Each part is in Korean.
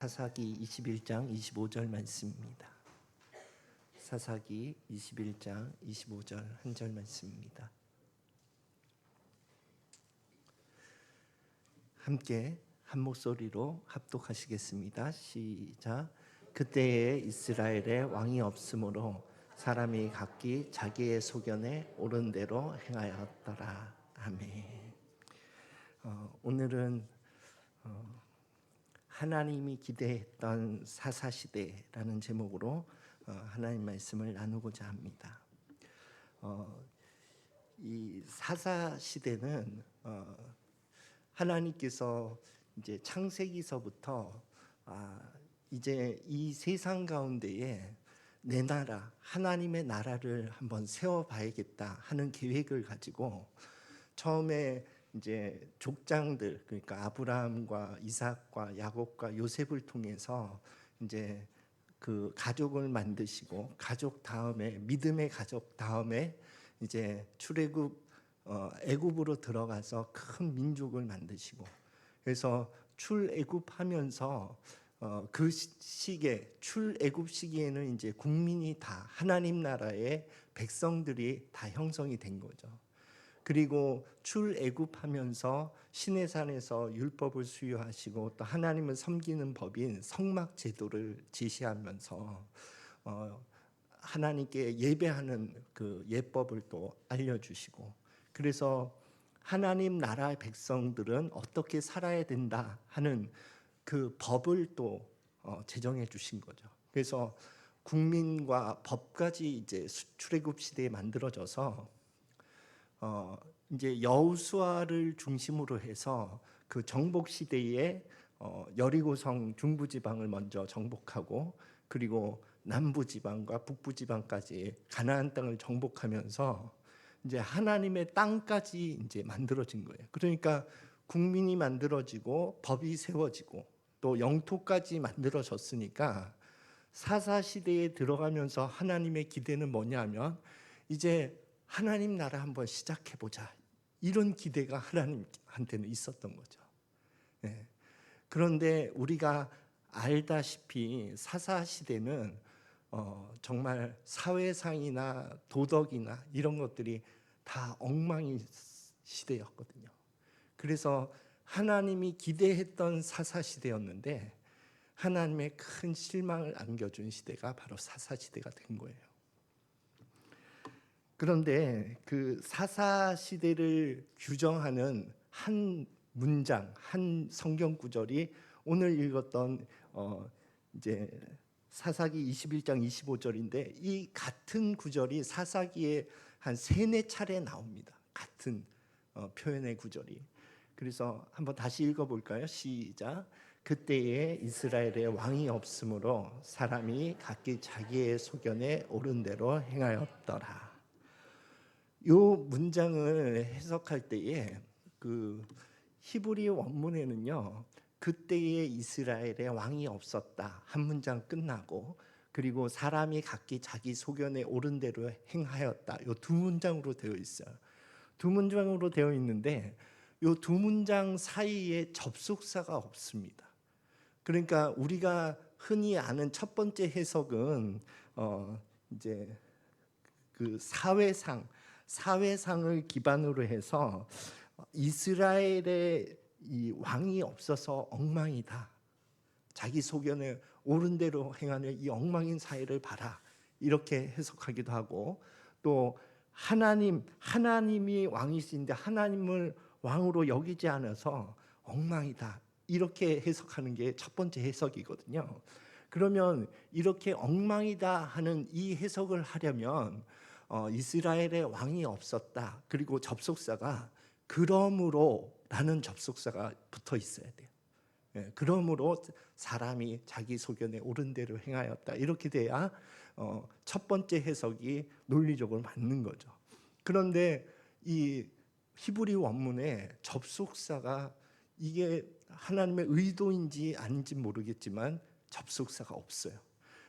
사사기 21장 25절 말씀입니다. 사사기 21장 25절 한 절 말씀입니다. 함께 한 목소리로 합독하시겠습니다. 시작. 그때에 이스라엘에 왕이 없으므로 사람이 각기 자기의 소견에 옳은 대로 행하였더라. 아멘. 오늘은 하나님이 기대했던 사사시대라는 제목으로 하나님 말씀을 나누고자 합니다. 이 사사시대는 하나님께서 이제 창세기서부터 이제 이 세상 가운데에 내 나라, 하나님의 나라를 한번 세워봐야겠다 하는 계획을 가지고 처음에 이제 족장들, 그러니까 아브라함과 이삭과 야곱과 요셉을 통해서 이제 그 가족을 만드시고, 가족 다음에 믿음의 가족 다음에 이제 출애굽 애굽으로 들어가서 큰 민족을 만드시고, 그래서 출애굽하면서 그 시기에, 출애굽 시기에는 이제 국민이 다 하나님 나라의 백성들이 다 형성이 된 거죠. 그리고 출애굽하면서 시내산에서 율법을 수요하시고 또 하나님을 섬기는 법인 성막 제도를 제시하면서 하나님께 예배하는 그 예법을 또 알려주시고, 그래서 하나님 나라의 백성들은 어떻게 살아야 된다 하는 그 법을 또 제정해 주신 거죠. 그래서 국민과 법까지 이제 출애굽 시대에 만들어져서 이제 여호수아를 중심으로 해서 그 정복 시대에 여리고성 중부 지방을 먼저 정복하고, 그리고 남부 지방과 북부 지방까지 가나안 땅을 정복하면서 이제 하나님의 땅까지 이제 만들어진 거예요. 그러니까 국민이 만들어지고 법이 세워지고 또 영토까지 만들어졌으니까 사사 시대에 들어가면서 하나님의 기대는 뭐냐면 이제 하나님 나라 한번 시작해 보자, 이런 기대가 하나님한테는 있었던 거죠. 네. 그런데 우리가 알다시피 사사 시대는 정말 사회상이나 도덕이나 이런 것들이 다 엉망인 시대였거든요. 그래서 하나님이 기대했던 사사 시대였는데 하나님의 큰 실망을 안겨준 시대가 바로 사사 시대가 된 거예요. 그런데 그 사사 시대를 규정하는 한 문장, 한 성경 구절이 오늘 읽었던 이제 사사기 21장 25절인데, 이 같은 구절이 사사기에 한 3-4차례 나옵니다. 같은 표현의 구절이. 그래서 한번 다시 읽어볼까요? 시작. 그때에 이스라엘에 왕이 없으므로 사람이 각기 자기의 소견에 옳은 대로 행하였더라. 이 문장을 해석할 때에 그 히브리 원문에는요, 그때에 이스라엘에 왕이 없었다 한 문장 끝나고, 그리고 사람이 각기 자기 소견에 옳은 대로 행하였다, 이 2문장으로 되어 있어요. 2문장으로 되어 있는데 이 2문장 사이에 접속사가 없습니다. 그러니까 우리가 흔히 아는 첫 번째 해석은 이제 그 사회상을 기반으로 해서 이스라엘의 이 왕이 없어서 엉망이다, 자기 소견에 옳은 대로 행하는 이 엉망인 사회를 봐라, 이렇게 해석하기도 하고, 또 하나님이 왕이신데 하나님을 왕으로 여기지 않아서 엉망이다, 이렇게 해석하는 게 첫 번째 해석이거든요. 그러면 이렇게 엉망이다 하는 이 해석을 하려면 이스라엘의 왕이 없었다, 그리고 접속사가 그러므로 라는 접속사가 붙어 있어야 돼요. 그러므로 사람이 자기 소견에 옳은 대로 행하였다, 이렇게 돼야 첫 번째 해석이 논리적으로 맞는 거죠. 그런데 이 히브리 원문에 접속사가, 이게 하나님의 의도인지 아닌지 모르겠지만 접속사가 없어요.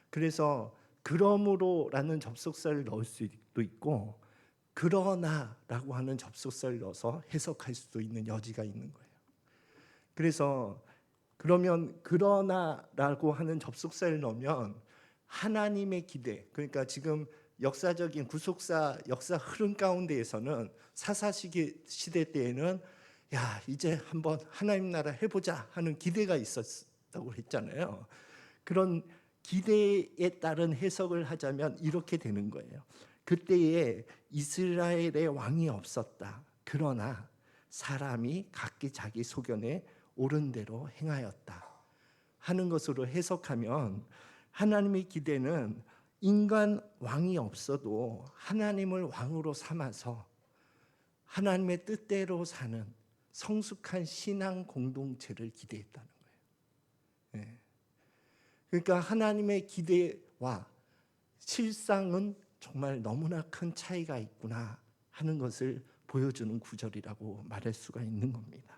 그래서 그러므로라는 접속사를 넣을 수도 있고 그러나라고 하는 접속사를 넣어서 해석할 수도 있는 여지가 있는 거예요. 그래서 그러면 그러나라고 하는 접속사를 넣으면 하나님의 기대, 그러니까 지금 역사적인 구속사 역사 흐름 가운데에서는 사사시대 때에는 야 이제 한번 하나님 나라 해보자 하는 기대가 있었다고 했잖아요. 그런 기대에 따른 해석을 하자면 이렇게 되는 거예요. 그때에 이스라엘의 왕이 없었다. 그러나 사람이 각기 자기 소견에 옳은 대로 행하였다 하는 것으로 해석하면 하나님의 기대는 인간 왕이 없어도 하나님을 왕으로 삼아서 하나님의 뜻대로 사는 성숙한 신앙 공동체를 기대했다는 거예요. 예. 그러니까 하나님의 기대와 실상은 정말 너무나 큰 차이가 있구나 하는 것을 보여주는 구절이라고 말할 수가 있는 겁니다.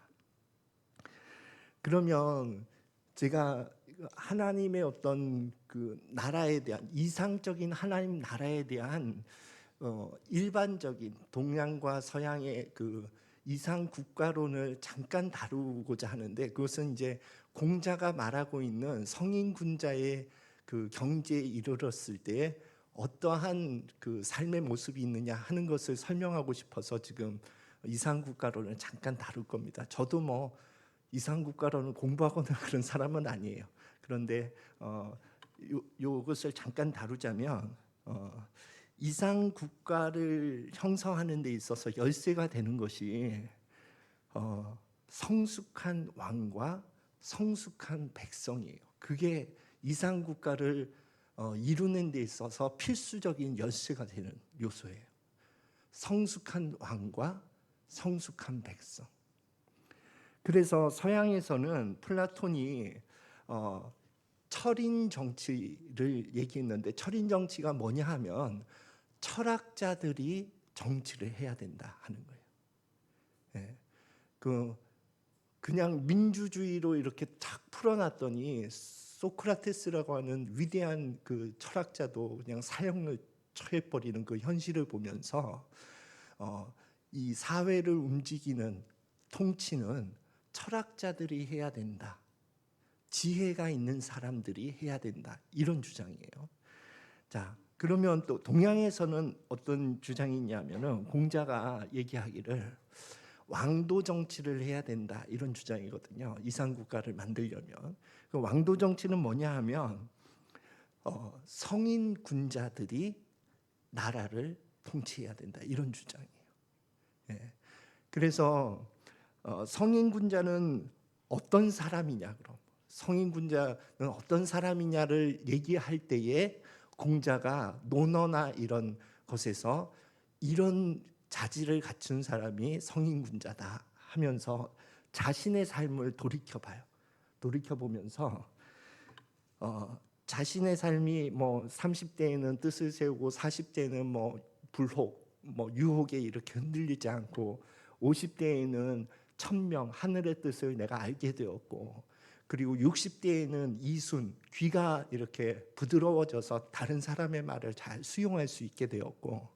그러면 제가 하나님의 어떤 그 나라에 대한 이상적인 하나님 나라에 대한 일반적인 동양과 서양의 그 이상 국가론을 잠깐 다루고자 하는데, 그것은 이제 공자가 말하고 있는 성인 군자의 그 경지에 이르렀을 때 어떠한 그 삶의 모습이 있느냐 하는 것을 설명하고 싶어서 지금 이상 국가론을 잠깐 다룰 겁니다. 저도 뭐 이상 국가론을 공부하거나 그런 사람은 아니에요. 그런데 요것을 잠깐 다루자면 이상 국가를 형성하는 데 있어서 열쇠가 되는 것이 성숙한 왕과 성숙한 백성이에요. 그게 이상 국가를 이루는 데 있어서 필수적인 열쇠가 되는 요소예요. 성숙한 왕과 성숙한 백성. 그래서 서양에서는 플라톤이 철인 정치를 얘기했는데, 철인 정치가 뭐냐 하면 철학자들이 정치를 해야 된다 하는 거예요. 예. 그냥 민주주의로 이렇게 탁 풀어놨더니 소크라테스라고 하는 위대한 그 철학자도 그냥 사형을 처해버리는 그 현실을 보면서 이 사회를 움직이는 통치는 철학자들이 해야 된다. 지혜가 있는 사람들이 해야 된다. 이런 주장이에요. 자, 그러면 또 동양에서는 어떤 주장이 있냐면은 공자가 얘기하기를 왕도 정치를 해야 된다 이런 주장이거든요. 이상 국가를 만들려면. 그 왕도 정치는 뭐냐 하면 성인 군자들이 나라를 통치해야 된다 이런 주장이에요. 예. 그래서 성인 군자는 어떤 사람이냐, 그럼 성인 군자는 어떤 사람이냐를 얘기할 때에 공자가 논어나 이런 것에서 이런 자질을 갖춘 사람이 성인 군자다 하면서 자신의 삶을 돌이켜봐요. 돌이켜보면서 자신의 삶이 뭐 30대에는 뜻을 세우고 40대에는 뭐 불혹, 뭐 유혹에 이렇게 흔들리지 않고 50대에는 천명, 하늘의 뜻을 내가 알게 되었고, 그리고 60대에는 이순, 귀가 이렇게 부드러워져서 다른 사람의 말을 잘 수용할 수 있게 되었고,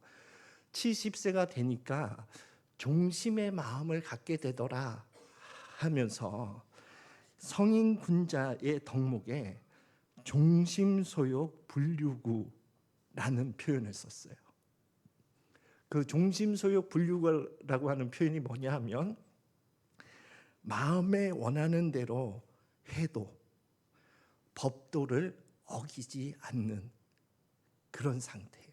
70세가 되니까 종심의 마음을 갖게 되더라 하면서 성인 군자의 덕목에 종심소욕 불류구라는 표현을 썼어요. 그 종심소욕 불류구라고 하는 표현이 뭐냐 하면 마음에 원하는 대로 해도 법도를 어기지 않는 그런 상태예요.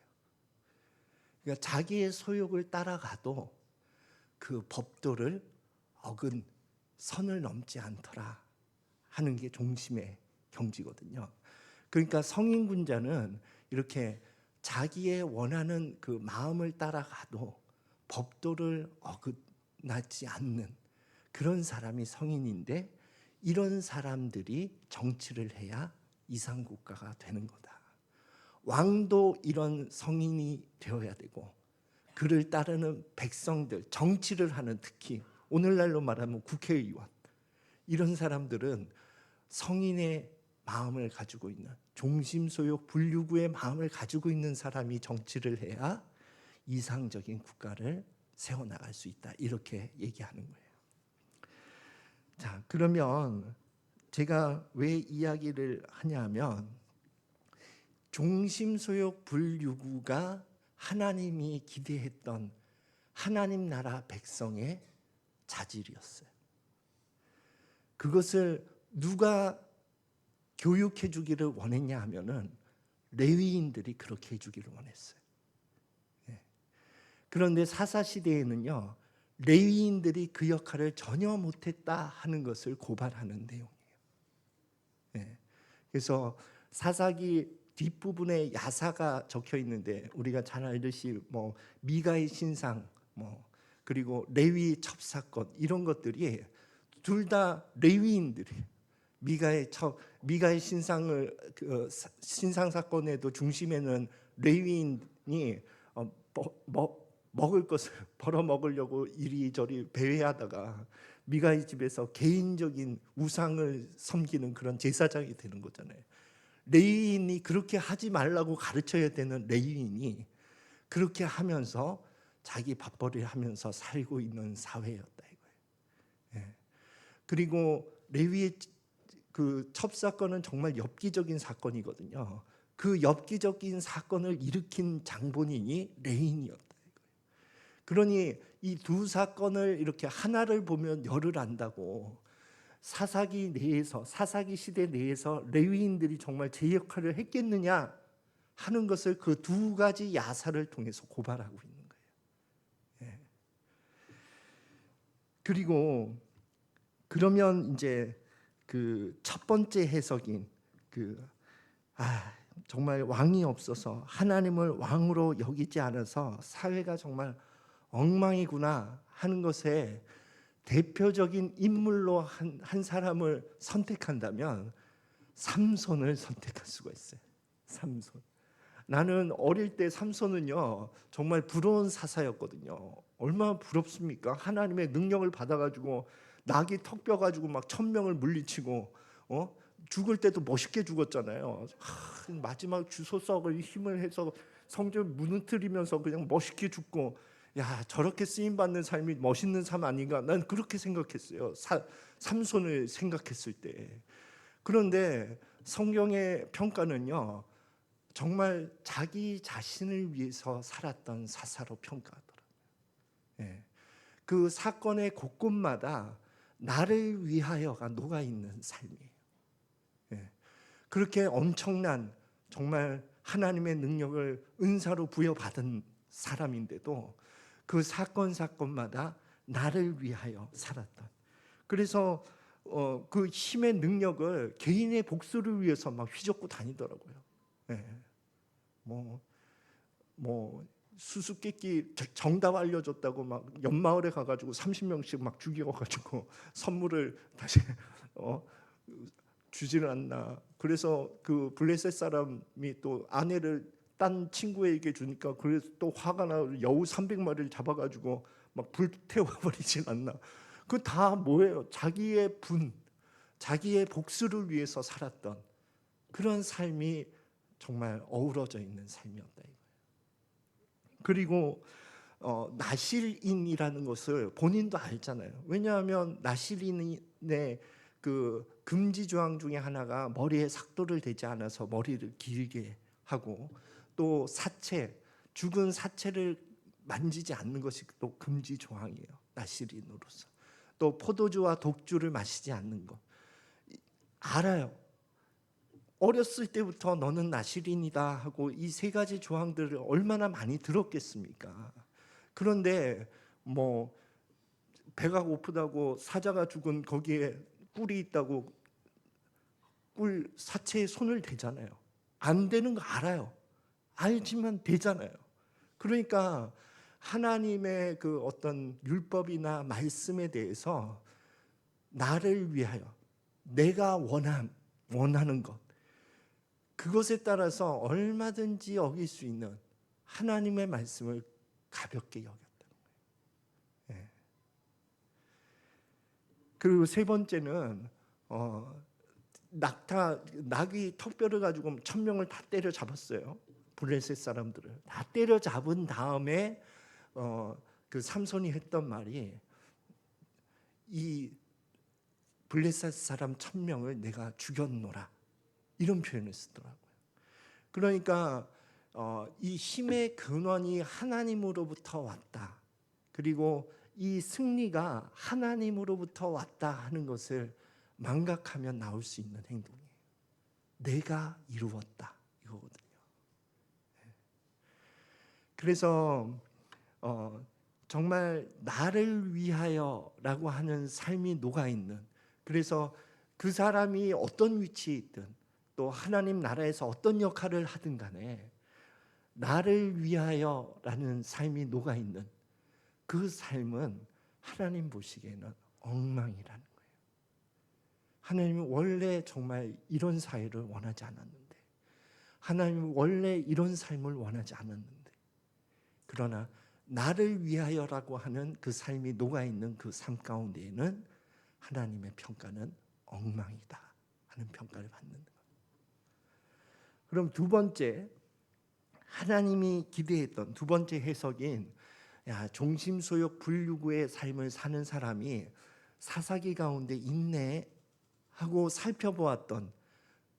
그러니까 자기의 소욕을 따라가도 그 법도를 어긴 선을 넘지 않더라 하는 게 종심의 경지거든요. 그러니까 성인 군자는 이렇게 자기의 원하는 그 마음을 따라가도 법도를 어긋나지 않는 그런 사람이 성인인데, 이런 사람들이 정치를 해야 이상국가가 되는 거다. 왕도 이런 성인이 되어야 되고, 그를 따르는 백성들, 정치를 하는, 특히 오늘날로 말하면 국회의원, 이런 사람들은 성인의 마음을 가지고 있는, 종심소욕 불류구의 마음을 가지고 있는 사람이 정치를 해야 이상적인 국가를 세워나갈 수 있다. 이렇게 얘기하는 거예요. 자, 그러면 제가 왜 이야기를 하냐면 종심소욕 불유구가 하나님이 기대했던 하나님 나라 백성의 자질이었어요. 그것을 누가 교육해 주기를 원했냐 하면은 레위인들이 그렇게 해주기를 원했어요. 그런데 사사시대에는요, 레위인들이 그 역할을 전혀 못했다 하는 것을 고발하는 내용이에요. 그래서 사사기 뒷부분에 야사가 적혀 있는데, 우리가 잘 알듯이 뭐 미가의 신상, 뭐 그리고 레위 첩사건, 이런 것들이 둘 다 레위인들이, 미가의 신상을 신상 사건에도 중심에는 레위인이 먹을 것을 벌어 먹으려고 이리저리 배회하다가 미가의 집에서 개인적인 우상을 섬기는 그런 제사장이 되는 거잖아요. 레위인이 그렇게 하지 말라고 가르쳐야 되는 레위인이 그렇게 하면서 자기 밥벌이를 하면서 살고 있는 사회였다 이거예요. 그리고 레위의 그 첩사건은 정말 엽기적인 사건이거든요. 그 엽기적인 사건을 일으킨 장본인이 레위인이었다. 그러니 이 두 사건을 이렇게 하나를 보면 열을 안다고, 사사기 내에서, 사사기 시대 내에서 레위인들이 정말 제 역할을 했겠느냐 하는 것을 그 두 가지 야사를 통해서 고발하고 있는 거예요. 그리고 그러면 이제 그 첫 번째 해석인 정말 왕이 없어서 하나님을 왕으로 여기지 않아서 사회가 정말 엉망이구나 하는 것에 대표적인 인물로 한 사람을 선택한다면 삼손을 선택할 수가 있어요. 삼손. 나는 어릴 때 삼손은요 정말 부러운 사사였거든요. 얼마나 부럽습니까? 하나님의 능력을 받아가지고 낙이 턱 뼈가지고 막 1000명을 물리치고 죽을 때도 멋있게 죽었잖아요. 마지막 주소석을 힘을 해서 성전을 무너뜨리면서 그냥 멋있게 죽고, 야, 저렇게 쓰임 받는 삶이 멋있는 삶 아닌가? 난 그렇게 생각했어요. 삼손을 생각했을 때. 그런데 성경의 평가는요, 정말 자기 자신을 위해서 살았던 사사로 평가하더라고요. 그 사건의 곳곳마다 나를 위하여가 녹아 있는 삶이에요. 그렇게 엄청난 정말 하나님의 능력을 은사로 부여받은 사람인데도 그 사건마다 나를 위하여 살았던, 그래서 그 힘의 능력을 개인의 복수를 위해서 막 휘젓고 다니더라고요. 뭐 수수께끼 정답 알려줬다고 막 옆마을에 가가지고 30명씩 막 죽여가지고 선물을 다시 주지를 않나. 그래서 그 블레셋 사람이 또 아내를 딴 친구에게 주니까 그래서 또 화가 나 여우 300마리를 잡아가지고 막 불태워버리진 않나. 그 다 뭐예요? 자기의 자기의 복수를 위해서 살았던 그런 삶이 정말 어우러져 있는 삶이었다 이거예요. 그리고 나실인이라는 것을 본인도 알잖아요. 왜냐하면 나실인의 그 금지 조항 중에 하나가 머리에 삭도를 대지 않아서 머리를 길게 하고, 또 죽은 사체를 만지지 않는 것이 또 금지 조항이에요. 나실인으로서. 또 포도주와 독주를 마시지 않는 것. 알아요. 어렸을 때부터 너는 나실인이다 하고 이 세 가지 조항들을 얼마나 많이 들었겠습니까? 그런데 뭐 배가 고프다고 사자가 죽은 거기에 뿔이 있다고 뿔 사체에 손을 대잖아요. 안 되는 거 알아요. 알지만 되잖아요. 그러니까 하나님의 그 어떤 율법이나 말씀에 대해서 나를 위하여 내가 원하는 것, 그것에 따라서 얼마든지 어길 수 있는 하나님의 말씀을 가볍게 여겼다는 거예요. 그리고 세 번째는 낙이 턱뼈를 가지고 1000명을 다 때려 잡았어요. 블레셋 사람들을 다 때려 잡은 다음에 그 삼손이 했던 말이, 이 블레셋 사람 1000명을 내가 죽였노라, 이런 표현을 쓰더라고요. 그러니까 이 힘의 근원이 하나님으로부터 왔다, 그리고 이 승리가 하나님으로부터 왔다 하는 것을 망각하면 나올 수 있는 행동이에요. 내가 이루었다, 이거거든요. 그래서 정말 나를 위하여라고 하는 삶이 녹아있는, 그래서 그 사람이 어떤 위치에 있든 또 하나님 나라에서 어떤 역할을 하든 간에 나를 위하여라는 삶이 녹아있는 그 삶은 하나님 보시기에는 엉망이라는 거예요. 하나님은 원래 정말 이런 사회를 원하지 않았는데, 하나님은 원래 이런 삶을 원하지 않았는데, 그러나 나를 위하여라고 하는 그 삶이 녹아있는 그 삶 가운데에는 하나님의 평가는 엉망이다 하는 평가를 받는 거예요. 그럼 두 번째, 하나님이 기대했던 두 번째 해석인 종심소욕 불유구의 삶을 사는 사람이 사사기 가운데 인내하고 살펴보았던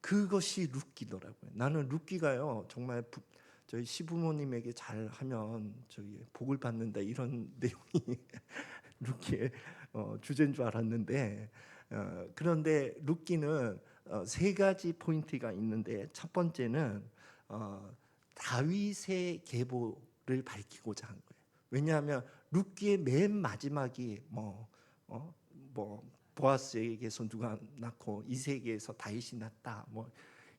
그것이 룻기더라고요. 나는 룻기가요 정말 저희 시부모님에게 잘하면 저희 복을 받는다, 이런 내용이 룻기의 주제인 줄 알았는데, 그런데 룻기는 세 가지 포인트가 있는데, 첫 번째는 다윗의 계보를 밝히고자 한 거예요. 왜냐하면 룻기의 맨 마지막이 보아스에게서 누가 낳고 이새에게서 다윗이 낳다,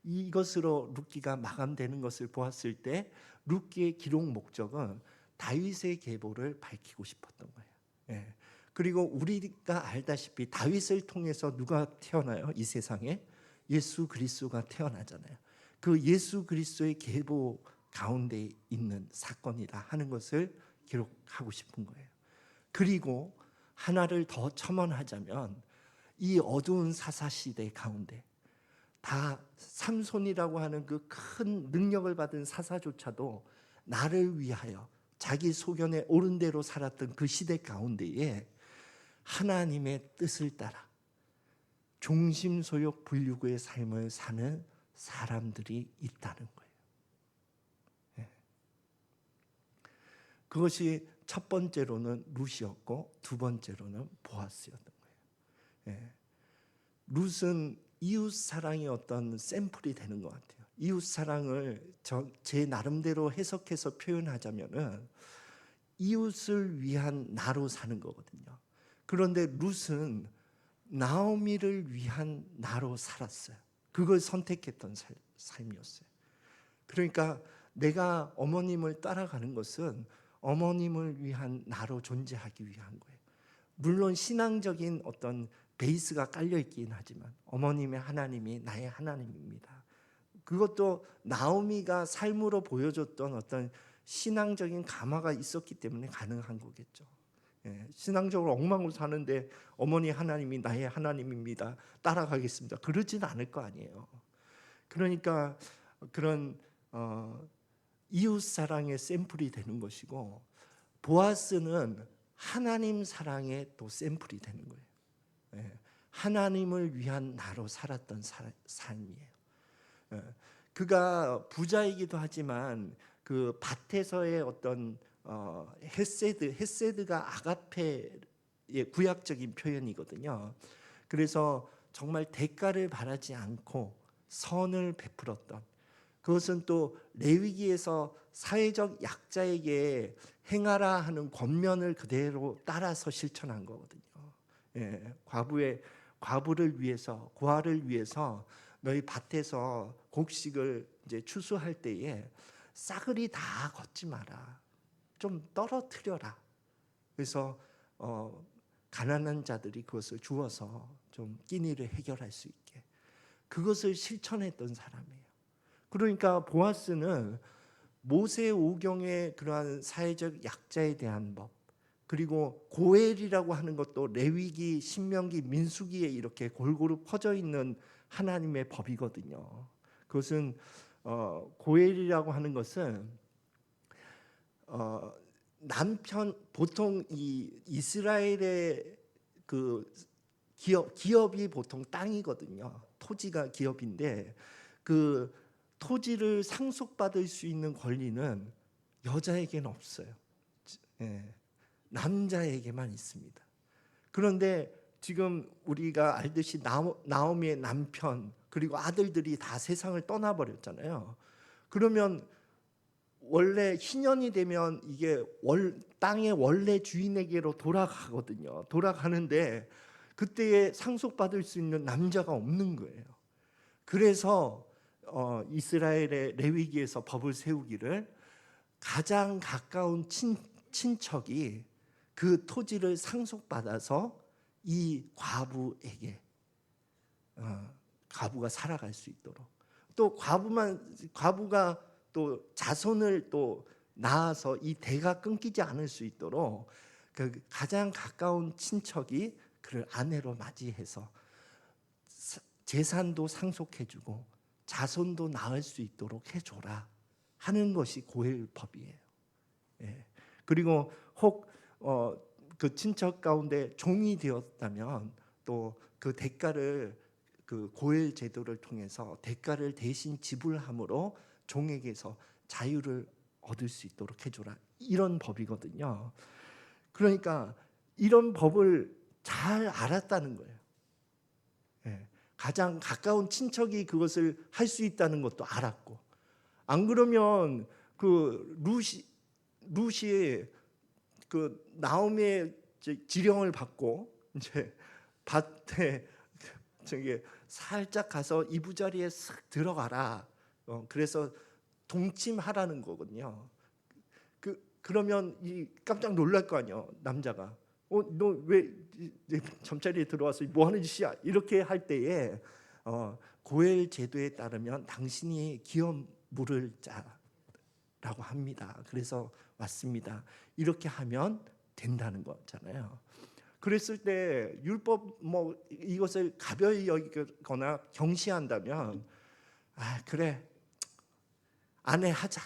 이것으로 룻기가 마감되는 것을 보았을 때 룻기의 기록 목적은 다윗의 계보를 밝히고 싶었던 거예요. 예. 그리고 우리가 알다시피 다윗을 통해서 누가 태어나요? 이 세상에 예수 그리스도가 태어나잖아요. 그 예수 그리스도의 계보 가운데 있는 사건이다 하는 것을 기록하고 싶은 거예요. 그리고 하나를 더 첨언하자면 이 어두운 사사시대 가운데 다 삼손이라고 하는 그 큰 능력을 받은 사사조차도 나를 위하여 자기 소견에 옳은 대로 살았던 그 시대 가운데에 하나님의 뜻을 따라 종심소욕 불유구의 삶을 사는 사람들이 있다는 거예요. 그것이 첫 번째로는 룻이었고 두 번째로는 보아스였던 거예요. 룻은 이웃 사랑의 어떤 샘플이 되는 것 같아요. 이웃 사랑을 제 나름대로 해석해서 표현하자면은 이웃을 위한 나로 사는 거거든요. 그런데 룻은 나오미를 위한 나로 살았어요. 그걸 선택했던 삶이었어요. 그러니까 내가 어머님을 따라가는 것은 어머님을 위한 나로 존재하기 위한 거예요. 물론 신앙적인 어떤 베이스가 깔려 있긴 하지만 어머님의 하나님이 나의 하나님입니다. 그것도 나오미가 삶으로 보여줬던 어떤 신앙적인 감화가 있었기 때문에 가능한 거겠죠. 신앙적으로 엉망으로 사는데 어머니 하나님이 나의 하나님입니다, 따라가겠습니다, 그러진 않을 거 아니에요. 그러니까 그런 이웃 사랑의 샘플이 되는 것이고, 보아스는 하나님 사랑의 또 샘플이 되는 거예요. 하나님을 위한 나로 살았던 삶이에요. 그가 부자이기도 하지만 그 밭에서의 어떤 헤세드가 아가페의 구약적인 표현이거든요. 그래서 정말 대가를 바라지 않고 선을 베풀었던, 그것은 또 레위기에서 사회적 약자에게 행하라 하는 권면을 그대로 따라서 실천한 거거든요. 과부를 위해서, 고아를 위해서 너희 밭에서 곡식을 이제 추수할 때에 싸그리 다 걷지 마라, 좀 떨어뜨려라. 그래서 가난한 자들이 그것을 주어서 좀 끼니를 해결할 수 있게, 그것을 실천했던 사람이에요. 그러니까 보아스는 모세 오경의 그러한 사회적 약자에 대한 법, 그리고 고엘이라고 하는 것도 레위기, 신명기, 민수기에 이렇게 골고루 퍼져 있는 하나님의 법이거든요. 그것은 고엘이라고 하는 것은 남편, 보통 이 이스라엘의 그 기업이 보통 땅이거든요. 토지가 기업인데 그 토지를 상속받을 수 있는 권리는 여자에게는 없어요. 예, 남자에게만 있습니다. 그런데 지금 우리가 알듯이 나오미의 남편 그리고 아들들이 다 세상을 떠나버렸잖아요. 그러면 원래 희년이 되면 이게 땅의 원래 주인에게로 돌아가거든요. 돌아가는데 그때에 상속받을 수 있는 남자가 없는 거예요. 그래서 이스라엘의 레위기에서 법을 세우기를 가장 가까운 친척이 그 토지를 상속받아서 이 과부에게 과부가 살아갈 수 있도록, 또 과부가 또 자손을 또 낳아서 이 대가 끊기지 않을 수 있도록 그 가장 가까운 친척이 그를 아내로 맞이해서 재산도 상속해주고 자손도 낳을 수 있도록 해줘라 하는 것이 고엘법이에요. 예. 그리고 혹 그 친척 가운데 종이 되었다면 또 그 대가를 그 고엘 제도를 통해서 대가를 대신 지불함으로 종에게서 자유를 얻을 수 있도록 해줘라, 이런 법이거든요. 그러니까 이런 법을 잘 알았다는 거예요. 예. 가장 가까운 친척이 그것을 할 수 있다는 것도 알았고, 안 그러면 그 룻이 그 나오미의 지령을 받고 이제 밭에 저기 살짝 가서 이부자리에 쓱 들어가라. 그래서 동침하라는 거거든요. 그러면 이 깜짝 놀랄 거 아니에요, 남자가. 너 왜 잠자리에 들어와서 뭐 하는 짓이야? 이렇게 할 때에 고엘 제도에 따르면 당신이 기업 물을 자라고 합니다. 그래서 왔습니다. 이렇게 하면 된다는 거잖아요. 그랬을 때 율법 뭐 이것을 가벼이 여기거나 경시한다면 그래 아내 하자.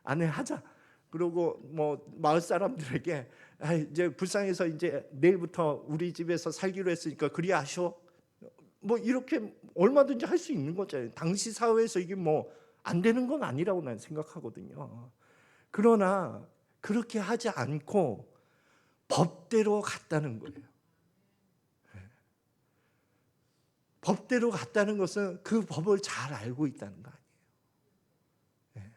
아내 하자. 그리고 뭐 마을 사람들에게 이제 불쌍해서 이제 내일부터 우리 집에서 살기로 했으니까 그리 하쇼. 뭐 이렇게 얼마든지 할 수 있는 거잖아요. 당시 사회에서 이게 뭐 안 되는 건 아니라고 난 생각하거든요. 그러나 그렇게 하지 않고 법대로 갔다는 거예요. 법대로 갔다는 것은 그 법을 잘 알고 있다는 거 아니에요.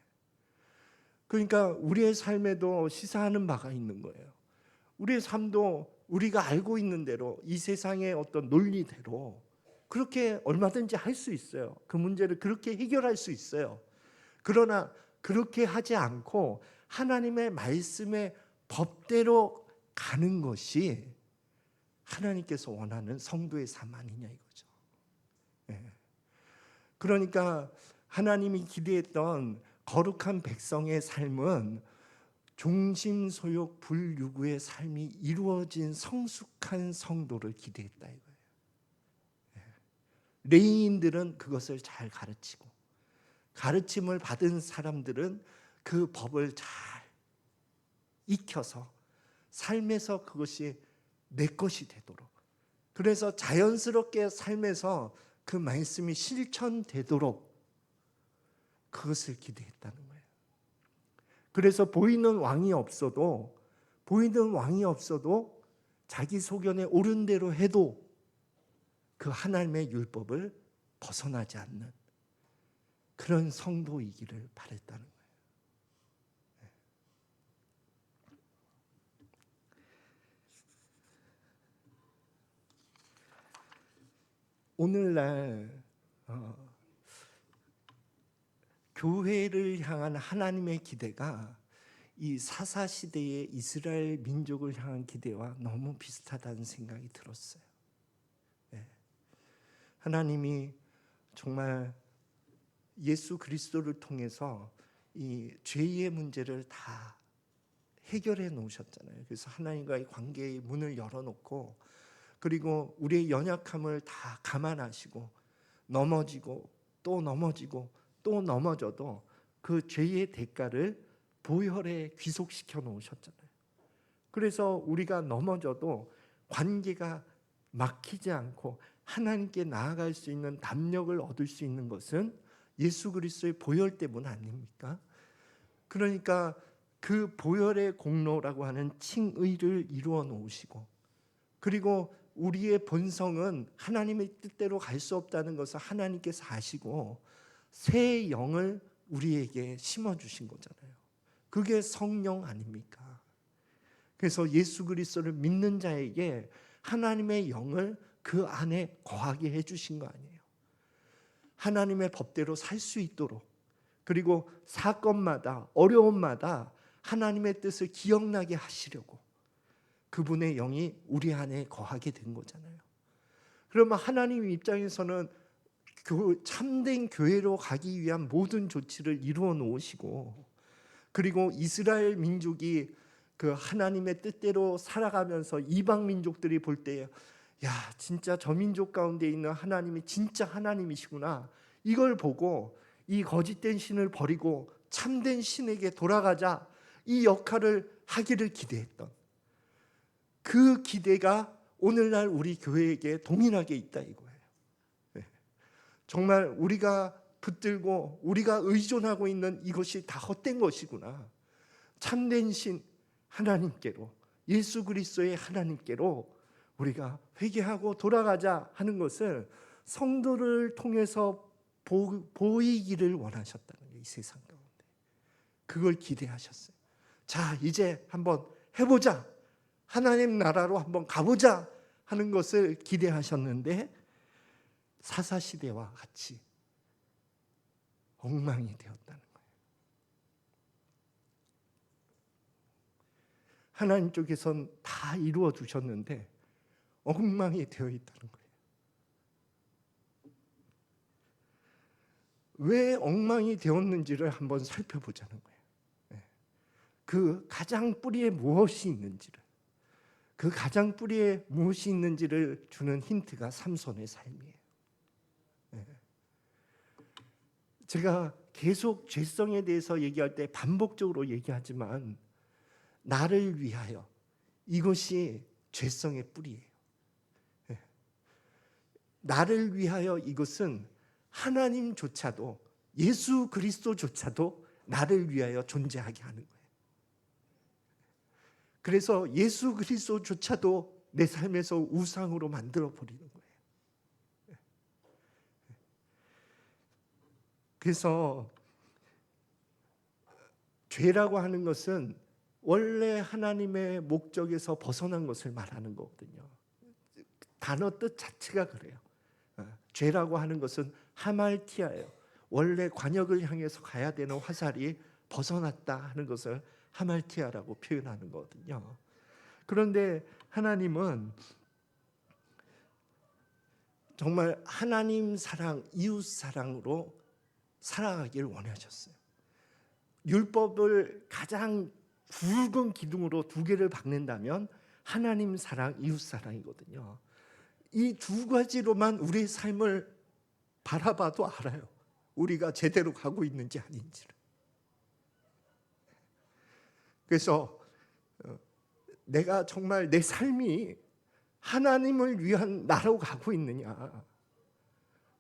그러니까 우리의 삶에도 시사하는 바가 있는 거예요. 우리의 삶도 우리가 알고 있는 대로 이 세상의 어떤 논리대로 그렇게 얼마든지 할 수 있어요. 그 문제를 그렇게 해결할 수 있어요. 그러나 그렇게 하지 않고 하나님의 말씀의 법대로 가는 것이 하나님께서 원하는 성도의 삶 아니냐 이거죠. 그러니까 하나님이 기대했던 거룩한 백성의 삶은 종심소욕 불유구의 삶이 이루어진 성숙한 성도를 기대했다 이거예요. 레위인들은 그것을 잘 가르치고 가르침을 받은 사람들은 그 법을 잘 익혀서 삶에서 그것이 내 것이 되도록, 그래서 자연스럽게 삶에서 그 말씀이 실천되도록 그것을 기대했다는 거예요. 그래서 보이는 왕이 없어도 자기 소견에 옳은 대로 해도 그 하나님의 율법을 벗어나지 않는 그런 성도이기를 바랬다는 거예요. 오늘날 교회를 향한 하나님의 기대가 이 사사시대의 이스라엘 민족을 향한 기대와 너무 비슷하다는 생각이 들었어요. 하나님이 정말 예수 그리스도를 통해서 이 죄의 문제를 다 해결해 놓으셨잖아요. 그래서 하나님과의 관계의 문을 열어놓고, 그리고 우리의 연약함을 다 감안하시고 넘어지고 또 넘어지고 또 넘어져도 그 죄의 대가를 보혈에 귀속시켜 놓으셨잖아요. 그래서 우리가 넘어져도 관계가 막히지 않고 하나님께 나아갈 수 있는 담력을 얻을 수 있는 것은 예수 그리스도의 보혈 때문 아닙니까? 그러니까 그 보혈의 공로라고 하는 칭의를 이루어 놓으시고, 그리고 우리의 본성은 하나님의 뜻대로 갈 수 없다는 것을 하나님께서 아시고 새 영을 우리에게 심어주신 거잖아요. 그게 성령 아닙니까? 그래서 예수 그리스도를 믿는 자에게 하나님의 영을 그 안에 거하게 해주신 거 아니에요. 하나님의 법대로 살 수 있도록, 그리고 사건마다 어려움마다 하나님의 뜻을 기억나게 하시려고 그분의 영이 우리 안에 거하게 된 거잖아요. 그러면 하나님 입장에서는 그 참된 교회로 가기 위한 모든 조치를 이루어 놓으시고, 그리고 이스라엘 민족이 그 하나님의 뜻대로 살아가면서 이방 민족들이 볼 때, 야, 진짜 저 민족 가운데 있는 하나님이 진짜 하나님이시구나, 이걸 보고 이 거짓된 신을 버리고 참된 신에게 돌아가자, 이 역할을 하기를 기대했던 그 기대가 오늘날 우리 교회에게 동일하게 있다 이거예요. 정말 우리가 붙들고 우리가 의존하고 있는 이것이 다 헛된 것이구나, 참된 신 하나님께로, 예수 그리스도의 하나님께로 우리가 회개하고 돌아가자 하는 것을 성도를 통해서 보이기를 원하셨다는 거예요. 이 세상 가운데 그걸 기대하셨어요. 자, 이제 한번 해보자, 하나님 나라로 한번 가보자 하는 것을 기대하셨는데 사사시대와 같이 엉망이 되었다는 거예요. 하나님 쪽에선 다 이루어 두셨는데 엉망이 되어 있다는 거예요. 왜 엉망이 되었는지를 한번 살펴보자는 거예요. 그 가장 뿌리에 무엇이 있는지를, 그 가장 뿌리에 무엇이 있는지를 주는 힌트가 삼손의 삶이에요. 제가 계속 죄성에 대해서 얘기할 때 반복적으로 얘기하지만 나를 위하여, 이것이 죄성의 뿌리예요. 나를 위하여, 이것은 하나님조차도, 예수 그리스도조차도 나를 위하여 존재하게 하는 거예요. 그래서 예수 그리스도조차도 내 삶에서 우상으로 만들어 버리는 거예요. 그래서 죄라고 하는 것은 원래 하나님의 목적에서 벗어난 것을 말하는 거거든요. 단어 뜻 자체가 그래요. 죄라고 하는 것은 하말티아예요. 원래 관역을 향해서 가야 되는 화살이 벗어났다 하는 것을 하말티아라고 표현하는 거거든요. 그런데 하나님은 정말 하나님 사랑, 이웃 사랑으로 살아가길 원하셨어요. 율법을 가장 굵은 기둥으로 두 개를 박는다면 하나님 사랑, 이웃 사랑이거든요. 이 두 가지로만 우리의 삶을 바라봐도 알아요, 우리가 제대로 가고 있는지 아닌지를. 그래서 내가 정말 내 삶이 하나님을 위한 나로 가고 있느냐,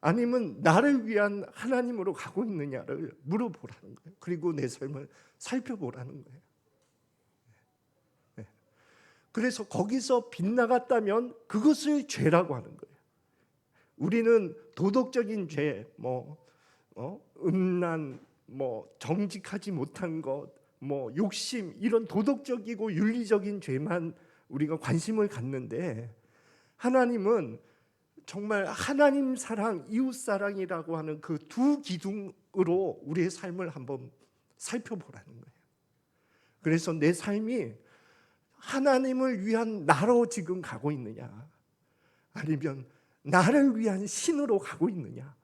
아니면 나를 위한 하나님으로 가고 있느냐를 물어보라는 거예요. 그리고 내 삶을 살펴보라는 거예요. 그래서 거기서 빗나갔다면 그것을 죄라고 하는 거예요. 우리는 도덕적인 죄, 음란, 정직하지 못한 것, 욕심, 이런 도덕적이고 윤리적인 죄만 우리가 관심을 갖는데, 하나님은 정말 하나님 사랑, 이웃 사랑이라고 하는 그 두 기둥으로 우리의 삶을 한번 살펴보라는 거예요. 그래서 내 삶이 하나님을 위한 나로 지금 가고 있느냐, 아니면 나를 위한 신으로 가고 있느냐,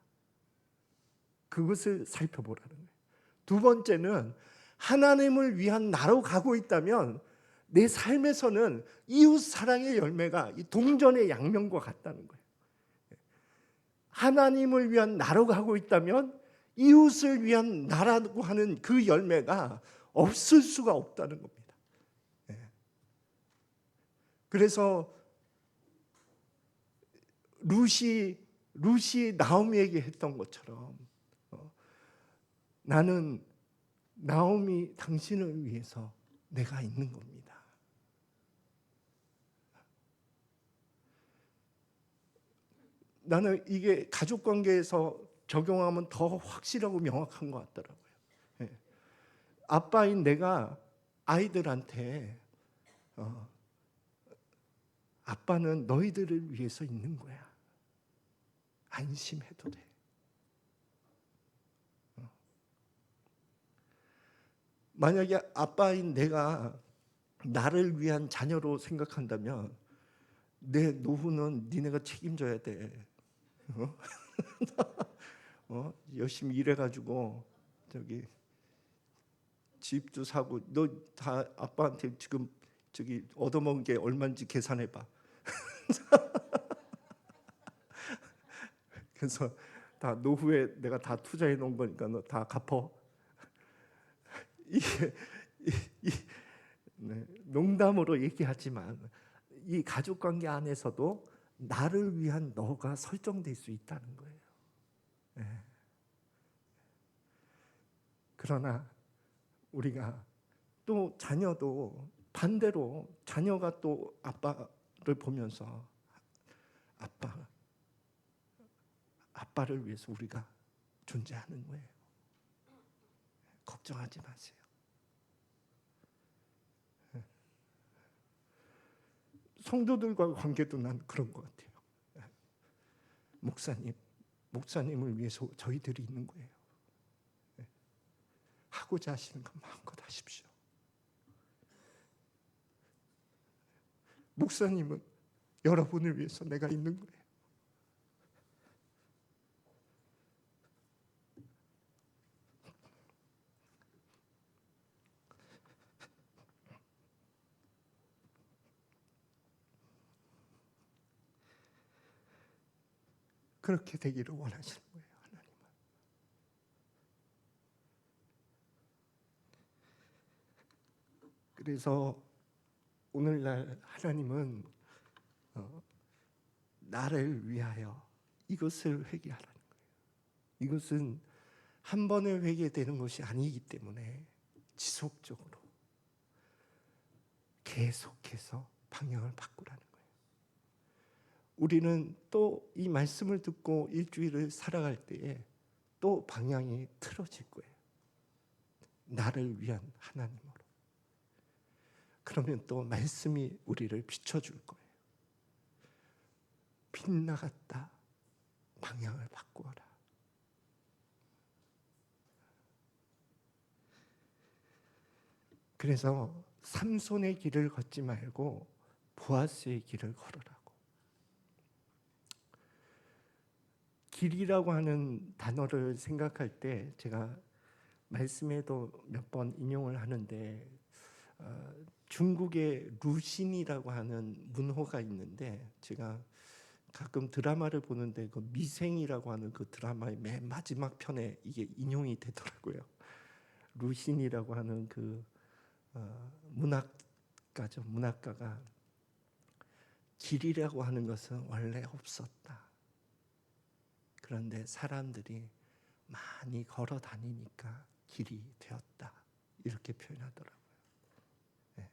그것을 살펴보라는 거예요. 두 번째는 하나님을 위한 나로 가고 있다면 내 삶에서는 이웃 사랑의 열매가 이 동전의 양면과 같다는 거예요. 하나님을 위한 나로 가고 있다면 이웃을 위한 나라고 하는 그 열매가 없을 수가 없다는 겁니다. 그래서 룻이 나오미에게 했던 것처럼 나는 나오미 당신을 위해서 내가 있는 겁니다. 나는 이게 가족 관계에서 적용하면 더 확실하고 명확한 것 같더라고요. 예. 아빠인 내가 아이들한테 아빠는 너희들을 위해서 있는 거야. 안심해도 돼. 만약에 아빠인 내가 나를 위한 자녀로 생각한다면 내 노후는 니네가 책임져야 돼. 열심히 일해가지고 저기 집도 사고 너 다 아빠한테 지금 저기 얻어먹은 게 얼마인지 계산해봐. 그래서 다 노후에 내가 다 투자해 놓은 거니까 너 다 갚어. 이게 농담으로 얘기하지만 이 가족 관계 안에서도 나를 위한 너가 설정될 수 있다는 거예요. 네. 그러나 우리가 또 자녀도 반대로 자녀가 또 아빠를 보면서 아빠를 위해서 우리가 존재하는 거예요. 걱정하지 마세요. 성도들과 관계도 난 그런 것 같아요. 목사님을 위해서 저희들이 있는 거예요. 하고자 하시는 건 마음껏 하십시오. 목사님은 여러분을 위해서 내가 있는 거예요. 그렇게 되기를 원하시는 거예요, 하나님은. 그래서 오늘날 하나님은 나를 위하여 이것을 회개하라는 거예요. 이것은 한 번에 회개되는 것이 아니기 때문에 지속적으로 계속해서 방향을 바꾸라는 거예요. 우리는 또 이 말씀을 듣고 일주일을 살아갈 때에 또 방향이 틀어질 거예요. 나를 위한 하나님으로. 그러면 또 말씀이 우리를 비춰줄 거예요. 빗나갔다. 방향을 바꾸어라. 그래서 삼손의 길을 걷지 말고 보아스의 길을 걸으라고. 길이라고 하는 단어를 생각할 때 제가 말씀에도 몇 번 인용을 하는데 중국의 루신이라고 하는 문호가 있는데 제가 가끔 드라마를 보는데 그 미생이라고 하는 그 드라마의 맨 마지막 편에 이게 인용이 되더라고요. 루신이라고 하는 그 문학가가 길이라고 하는 것은 원래 없었다. 그런데 사람들이 많이 걸어 다니니까 길이 되었다. 이렇게 표현하더라고요. 네.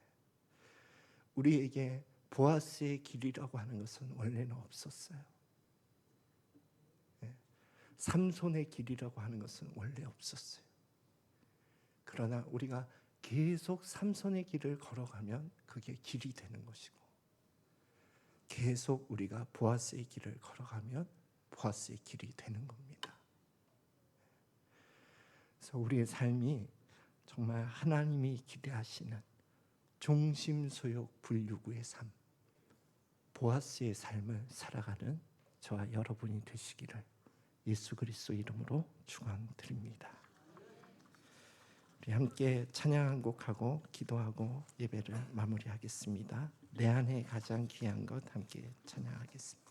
우리에게 보아스의 길이라고 하는 것은 원래는 없었어요. 네. 삼손의 길이라고 하는 것은 원래 없었어요. 그러나 우리가 계속 삼손의 길을 걸어가면 그게 길이 되는 것이고, 계속 우리가 보아스의 길을 걸어가면 보아스의 길이 되는 겁니다. 그래서 우리의 삶이 정말 하나님이 기대하시는 종심소욕 불유구의 삶, 보아스의 삶을 살아가는 저와 여러분이 되시기를 예수 그리스도 이름으로 축원드립니다. 우리 함께 찬양 한 곡하고 기도하고 예배를 마무리하겠습니다. 내 안에 가장 귀한 것 함께 찬양하겠습니다.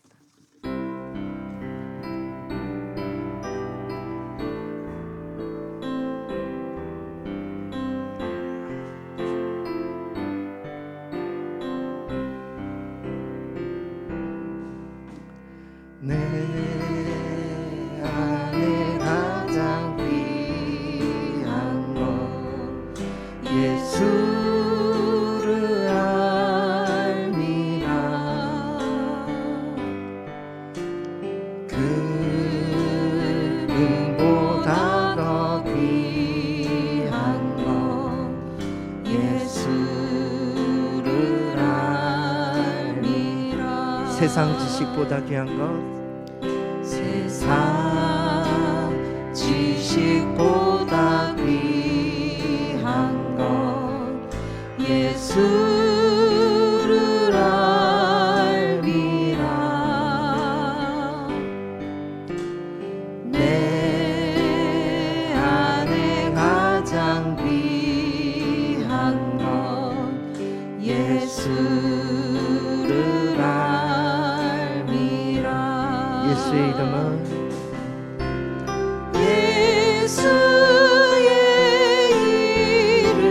세상 지식보다 귀한 것, 세상 지식보다 귀한 것 예수를 알미라. 내 안에 가장 귀한 것 예수를 알미라. 예수의 이름은 예수의 이름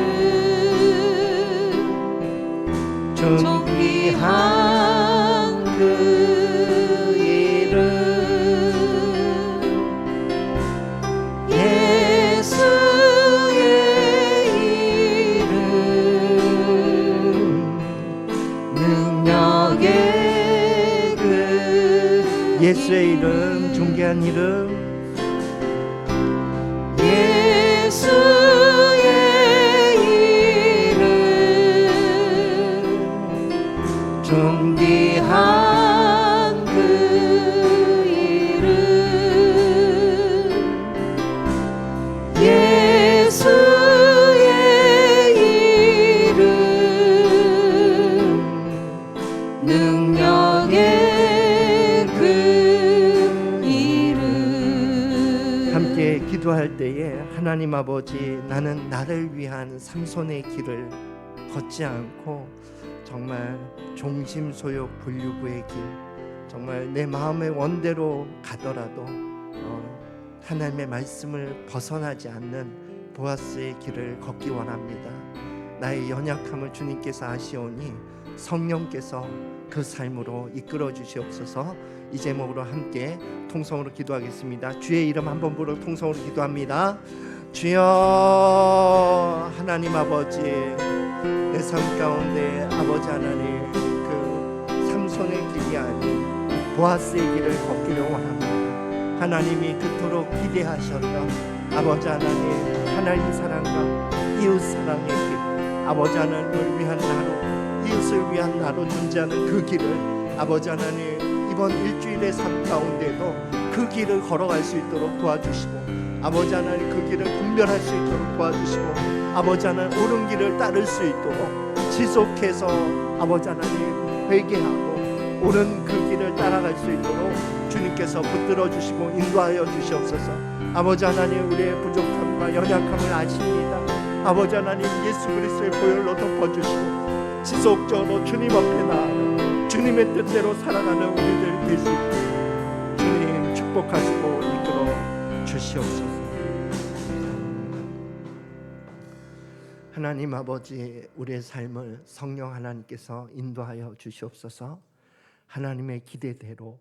존귀한 그 이름 예수의 이름 능력의 그 예수의 이름 존귀한 이름 예수의 이름 존귀한 그 이름 예수의 이름 능력의 그 이름. 함께 기도할 때에 하나님 아버지, 나는 나를 위한 삼손의 길을 걷지 않고 정말 종심소욕 분류구의 길, 정말 내 마음의 원대로 가더라도 하나님의 말씀을 벗어나지 않는 보아스의 길을 걷기 원합니다. 나의 연약함을 주님께서 아시오니 성령께서 그 삶으로 이끌어 주시옵소서. 이 제목으로 함께 통성으로 기도하겠습니다. 주의 이름 한번 부르고 통성으로 기도합니다. 주여, 하나님 아버지, 내 삶 가운데 아버지 하나님 그 삼손의 길이 아닌 보아스의 길을 걷기를 원합니다. 하나님이 그토록 기대하셨던 아버지 하나님, 하나님 사랑과 이웃 사랑의 길, 아버지 하나님을 위한 나로, 이웃을 위한 나로 존재하는 그 길을 아버지 하나님 이번 일주일의 삶 가운데도 그 길을 걸어갈 수 있도록 도와주시고, 아버지 하나님 그 길을 분별할 수 있도록 도와주시고, 아버지 하나님 옳은 길을 따를 수 있도록 지속해서 아버지 하나님 회개하고 옳은 그 길을 따라갈 수 있도록 주님께서 붙들어 주시고 인도하여 주시옵소서. 아버지 하나님, 우리의 부족함과 연약함을 아십니다. 아버지 하나님, 예수 그리스도의 보혈로 덮어주시고 지속적으로 주님 앞에 나아가 주님의 뜻대로 살아가는 우리들 될 수 있도록 주님 축복하시고 이끌어 주시옵소서. 하나님 아버지, 우리의 삶을 성령 하나님께서 인도하여 주시옵소서. 하나님의 기대대로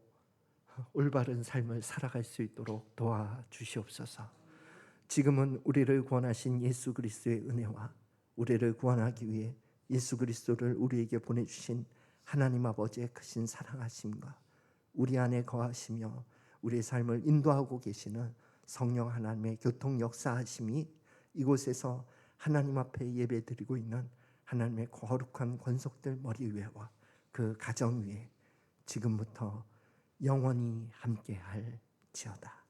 올바른 삶을 살아갈 수 있도록 도와주시옵소서. 지금은 우리를 구원하신 예수 그리스도의 은혜와 우리를 구원하기 위해 예수 그리스도를 우리에게 보내주신 하나님 아버지의 크신 사랑하심과 우리 안에 거하시며 우리의 삶을 인도하고 계시는 성령 하나님의 교통 역사하심이 이곳에서 하나님 앞에 예배드리고 있는 하나님의 거룩한 권속들 머리 위에와 그 가정 위에 지금부터 영원히 함께할지어다.